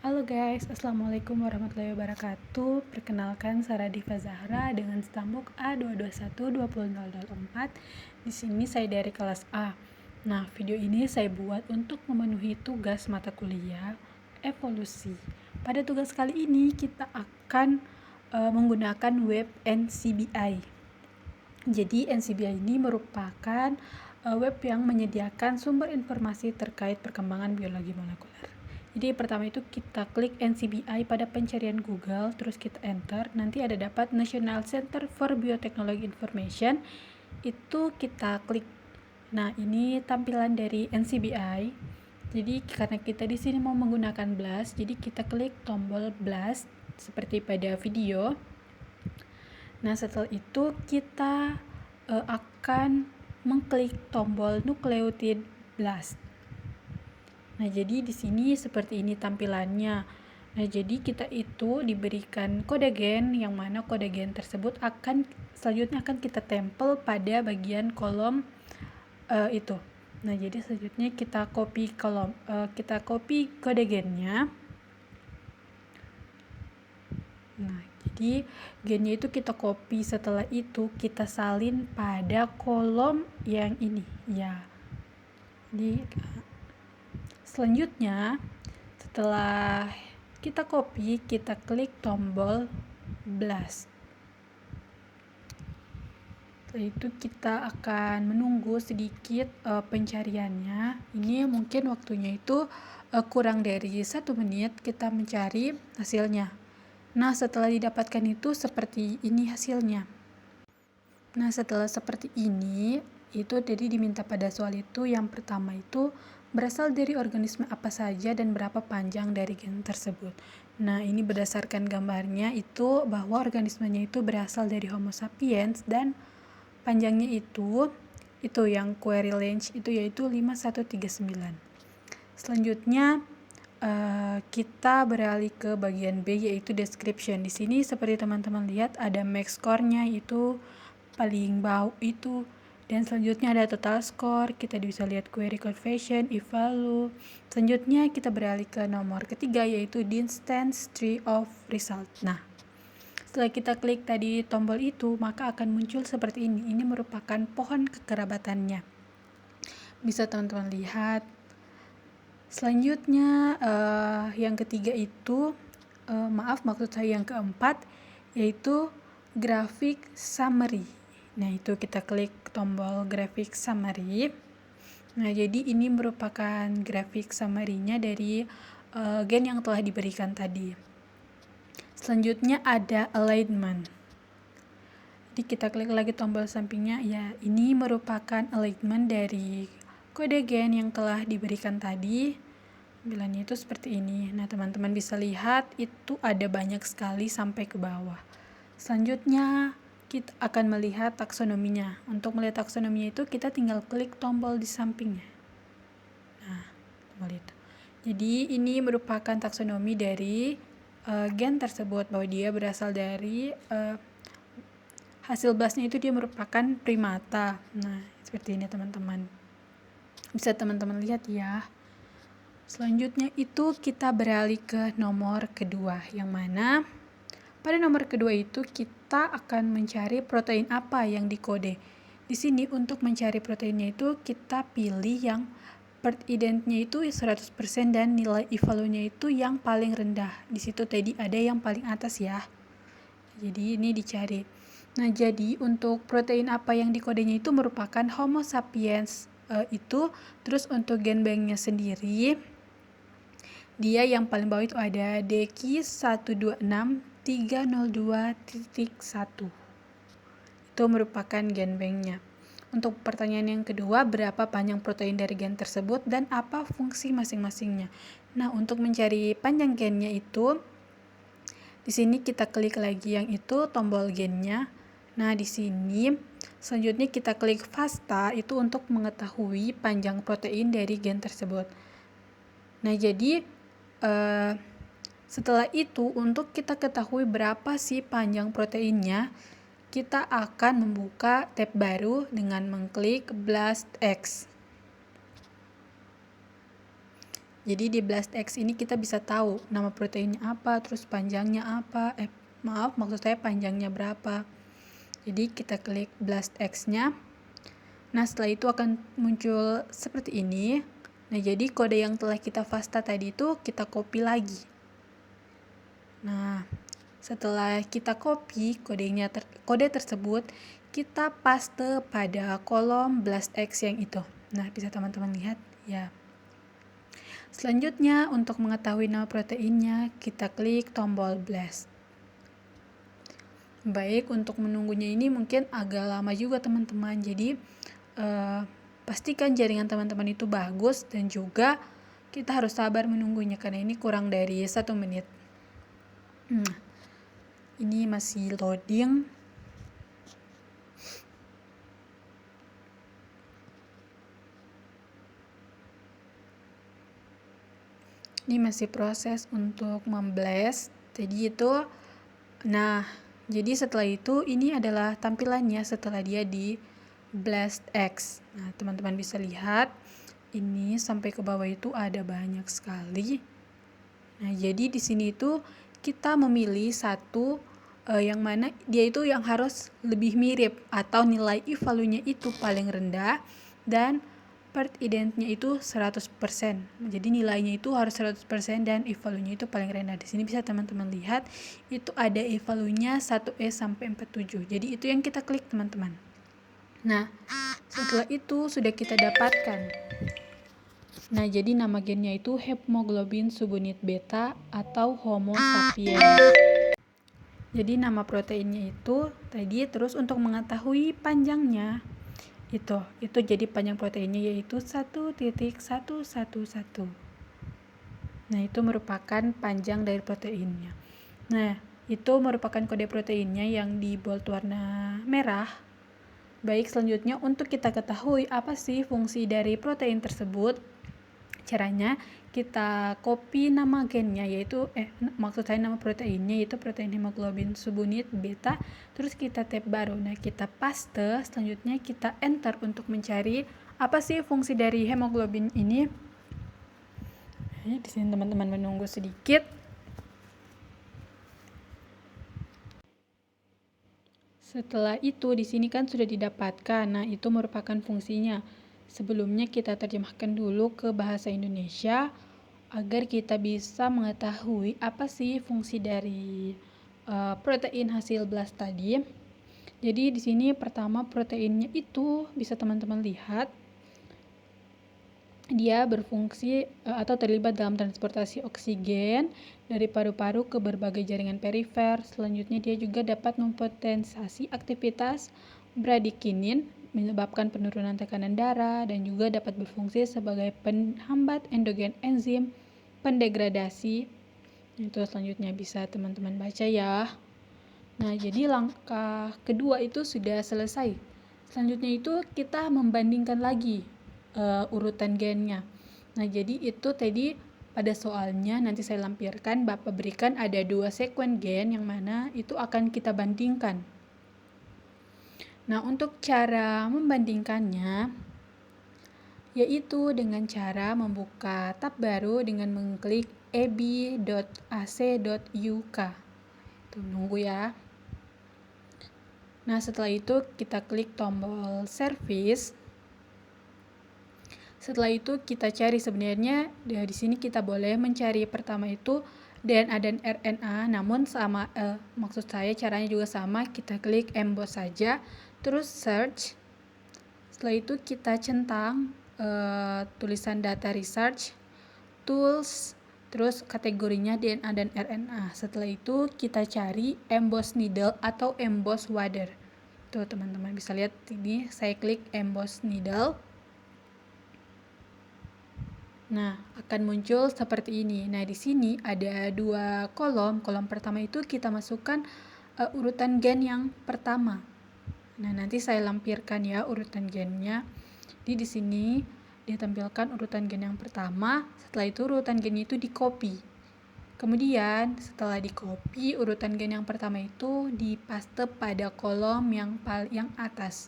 Halo guys, Assalamualaikum warahmatullahi wabarakatuh. Perkenalkan Sarah Diva Zahra dengan stambuk A221-20004. Di sini saya dari kelas A. Nah, video ini saya buat untuk memenuhi tugas mata kuliah evolusi. Pada tugas kali ini kita akan menggunakan web NCBI. Jadi NCBI ini merupakan web yang menyediakan sumber informasi terkait perkembangan biologi molekuler. Jadi pertama itu kita klik NCBI pada pencarian Google, terus kita enter, nanti ada dapat National Center for Biotechnology Information, itu kita klik. Nah, ini tampilan dari NCBI. Jadi karena kita di sini mau menggunakan BLAST, jadi kita klik tombol BLAST seperti pada video. Nah, setelah itu kita akan mengklik tombol Nucleotide BLAST. Nah, jadi di sini seperti ini tampilannya. Nah, jadi kita itu diberikan kode gen, yang mana kode gen tersebut selanjutnya akan kita tempel pada bagian kolom itu. Nah, jadi selanjutnya kita copy kode gennya. Nah, jadi gennya itu kita copy, setelah itu kita salin pada kolom yang ini ya. Jadi selanjutnya setelah kita copy, kita klik tombol blast. Setelah itu kita akan menunggu sedikit pencariannya. Ini mungkin waktunya itu kurang dari 1 menit kita mencari hasilnya. Nah, setelah didapatkan itu seperti ini hasilnya. Nah, setelah seperti ini, itu jadi diminta pada soal itu yang pertama itu berasal dari organisme apa saja dan berapa panjang dari gen tersebut. Nah, ini berdasarkan gambarnya itu bahwa organismenya itu berasal dari Homo sapiens dan panjangnya itu yang query range itu yaitu 5139. Selanjutnya kita beralih ke bagian B yaitu description. Di sini seperti teman-teman lihat ada max score-nya itu paling bawah itu, dan selanjutnya ada total score, kita bisa lihat query confession, evalu. Selanjutnya kita beralih ke nomor ketiga yaitu distance tree of result. Nah, setelah kita klik tadi tombol itu, maka akan muncul seperti ini. Ini merupakan pohon kekerabatannya. Bisa teman-teman lihat. Selanjutnya yang ketiga itu maksud saya yang keempat yaitu graphic summary. Nah, itu kita klik tombol graphic summary. Nah, jadi ini merupakan graphic summary-nya dari gen yang telah diberikan tadi. Selanjutnya ada alignment. Jadi kita klik lagi tombol sampingnya, ya ini merupakan alignment dari kode gen yang telah diberikan tadi. Tampilannya itu seperti ini. Nah, teman-teman bisa lihat itu ada banyak sekali sampai ke bawah. Selanjutnya kita akan melihat taksonominya. Untuk melihat taksonominya itu kita tinggal klik tombol di sampingnya. Nah, tombol itu. Jadi ini merupakan taksonomi dari gen tersebut, bahwa dia berasal dari hasil BLAST-nya itu dia merupakan primata. Nah, seperti ini teman-teman. Bisa teman-teman lihat ya. Selanjutnya itu kita beralih ke nomor kedua, yang mana pada nomor kedua itu kita akan mencari protein apa yang dikode. Di sini untuk mencari proteinnya itu kita pilih yang per ident-nya itu 100% dan nilai evalunya itu yang paling rendah. Di situ tadi ada yang paling atas ya. Jadi ini dicari. Nah, jadi untuk protein apa yang dikodenya itu merupakan Homo sapiens itu. Terus untuk gen banknya sendiri, dia yang paling bawah itu ada DQ126302.1. Itu merupakan gen banknya. Untuk pertanyaan yang kedua, berapa panjang protein dari gen tersebut dan apa fungsi masing-masingnya. Nah, untuk mencari panjang gennya itu, di sini kita klik lagi yang itu tombol gennya. Nah, di sini selanjutnya kita klik FASTA itu untuk mengetahui panjang protein dari gen tersebut. Nah, jadi setelah itu untuk kita ketahui berapa sih panjang proteinnya, kita akan membuka tab baru dengan mengklik BLASTX. Jadi di BLASTX ini kita bisa tahu nama proteinnya apa, terus panjangnya apa, maksud saya panjangnya berapa. Jadi kita klik BLASTX-nya. Nah, setelah itu akan muncul seperti ini. Nah, jadi kode yang telah kita FASTA tadi itu kita copy lagi. Nah, setelah kita copy kode tersebut, kita paste pada kolom BLASTX yang itu. Nah, bisa teman-teman lihat ya. Selanjutnya, untuk mengetahui nama proteinnya, kita klik tombol BLAST. Baik, untuk menunggunya ini mungkin agak lama juga teman-teman. Jadi, pastikan jaringan teman-teman itu bagus dan juga kita harus sabar menunggunya karena ini kurang dari 1 menit. Ini masih loading. Ini masih proses untuk memblast. Jadi setelah itu ini adalah tampilannya setelah dia di BLASTX. Nah, teman-teman bisa lihat ini sampai ke bawah itu ada banyak sekali. Nah, jadi di sini itu kita memilih satu yang mana dia itu yang harus lebih mirip atau nilai evaluasinya itu paling rendah dan part identnya itu 100%. Jadi nilainya itu harus 100% dan evaluasinya itu paling rendah. Di sini bisa teman-teman lihat itu ada evaluasinya 1E sampai 47. Jadi itu yang kita klik, teman-teman. Nah, setelah itu sudah kita dapatkan. Nah, jadi nama gennya itu hemoglobin subunit beta atau Homo sapiens. Jadi nama proteinnya itu tadi, terus untuk mengetahui panjangnya itu jadi panjang proteinnya yaitu 1.111. Nah, itu merupakan panjang dari proteinnya. Nah, itu merupakan kode proteinnya yang di bold warna merah. Baik, selanjutnya untuk kita ketahui apa sih fungsi dari protein tersebut, caranya kita copy nama gennya nama proteinnya yaitu protein hemoglobin subunit beta, terus kita tab baru. Nah, kita paste, selanjutnya kita enter untuk mencari apa sih fungsi dari hemoglobin ini. Nah, di sini teman-teman menunggu sedikit. Setelah itu di sini kan sudah didapatkan. Nah, itu merupakan fungsinya. Sebelumnya kita terjemahkan dulu ke bahasa Indonesia agar kita bisa mengetahui apa sih fungsi dari protein hasil BLAST tadi. Jadi di sini pertama proteinnya itu bisa teman-teman lihat dia berfungsi atau terlibat dalam transportasi oksigen dari paru-paru ke berbagai jaringan perifer. Selanjutnya dia juga dapat mempotensasi aktivitas bradikinin, menyebabkan penurunan tekanan darah, dan juga dapat berfungsi sebagai penghambat endogen enzim pendegradasi. Itu selanjutnya bisa teman-teman baca ya. Nah, jadi langkah kedua itu sudah selesai. Selanjutnya itu kita membandingkan lagi urutan gennya. Nah, jadi itu tadi pada soalnya nanti saya lampirkan, Bapak berikan ada 2 sekuen gen yang mana itu akan kita bandingkan. Nah, untuk cara membandingkannya yaitu dengan cara membuka tab baru dengan mengklik eb.ac.uk. Tunggu ya. Nah, setelah itu kita klik tombol service. Setelah itu kita cari, sebenarnya di sini kita boleh mencari pertama itu DNA dan RNA, namun maksud saya caranya juga sama, kita klik emboss saja, terus search. Setelah itu kita centang tulisan data research, tools, terus kategorinya DNA dan RNA. Setelah itu kita cari emboss needle atau emboss water. Tuh teman-teman bisa lihat ini saya klik emboss needle. Nah, akan muncul seperti ini. Nah, di sini ada 2 kolom. Kolom pertama itu kita masukkan urutan gen yang pertama. Nah, nanti saya lampirkan ya urutan gennya. Di sini ditampilkan urutan gen yang pertama. Setelah itu urutan gennya itu di-copy. Kemudian setelah di-copy, urutan gen yang pertama itu dipaste pada kolom yang atas.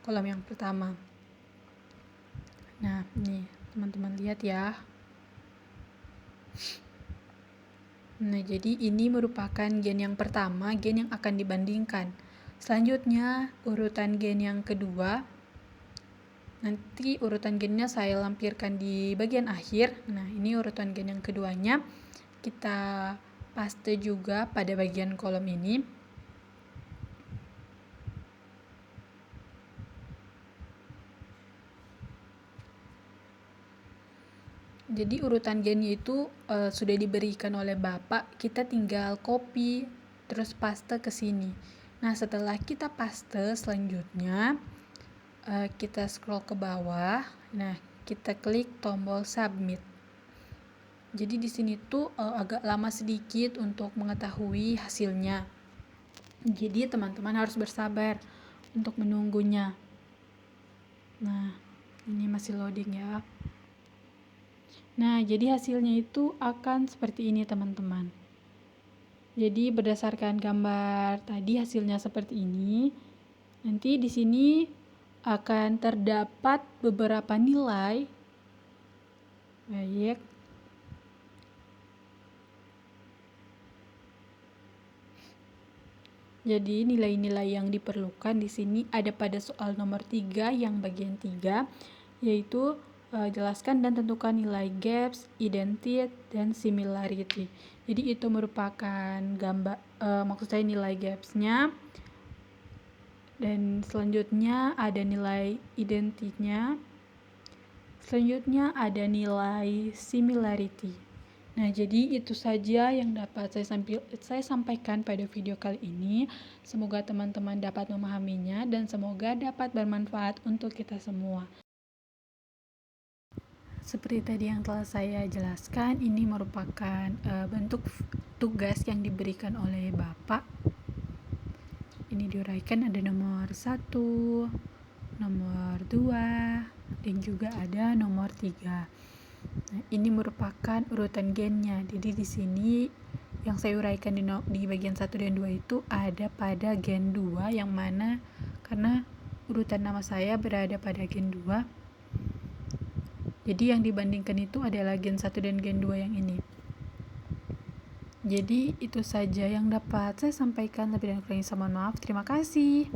Kolom yang pertama. Nah, ini teman-teman lihat ya. Nah, jadi ini merupakan gen yang pertama, gen yang akan dibandingkan. Selanjutnya, urutan gen yang kedua. Nanti urutan gennya saya lampirkan di bagian akhir. Nah, ini urutan gen yang keduanya. Kita paste juga pada bagian kolom ini. Jadi urutan gennya itu sudah diberikan oleh Bapak, kita tinggal copy terus paste ke sini. Nah, setelah kita paste, selanjutnya kita scroll ke bawah. Nah, kita klik tombol submit. Jadi di sini tuh agak lama sedikit untuk mengetahui hasilnya. Jadi teman-teman harus bersabar untuk menunggunya. Nah, ini masih loading ya. Nah, jadi hasilnya itu akan seperti ini, teman-teman. Jadi berdasarkan gambar tadi hasilnya seperti ini. Nanti di sini akan terdapat beberapa nilai. Baik. Jadi nilai-nilai yang diperlukan di sini ada pada soal nomor 3 yang bagian 3, yaitu jelaskan dan tentukan nilai gaps, identity, dan similarity. Jadi itu merupakan gambar, maksud saya nilai gapsnya. Dan selanjutnya ada nilai identity-nya. Selanjutnya ada nilai similarity. Nah, jadi itu saja yang dapat saya sampaikan pada video kali ini. Semoga teman-teman dapat memahaminya dan semoga dapat bermanfaat untuk kita semua. Seperti tadi yang telah saya jelaskan, ini merupakan bentuk tugas yang diberikan oleh Bapak. Ini diuraikan ada nomor 1, nomor 2, dan juga ada nomor 3. Nah, ini merupakan urutan gennya. Jadi di sini yang saya uraikan di bagian 1 dan 2 itu ada pada gen 2, yang mana karena urutan nama saya berada pada gen 2. Jadi yang dibandingkan itu adalah gen 1 dan gen 2 yang ini. Jadi itu saja yang dapat saya sampaikan. Lebih dan kurangnya saya mohon maaf. Terima kasih.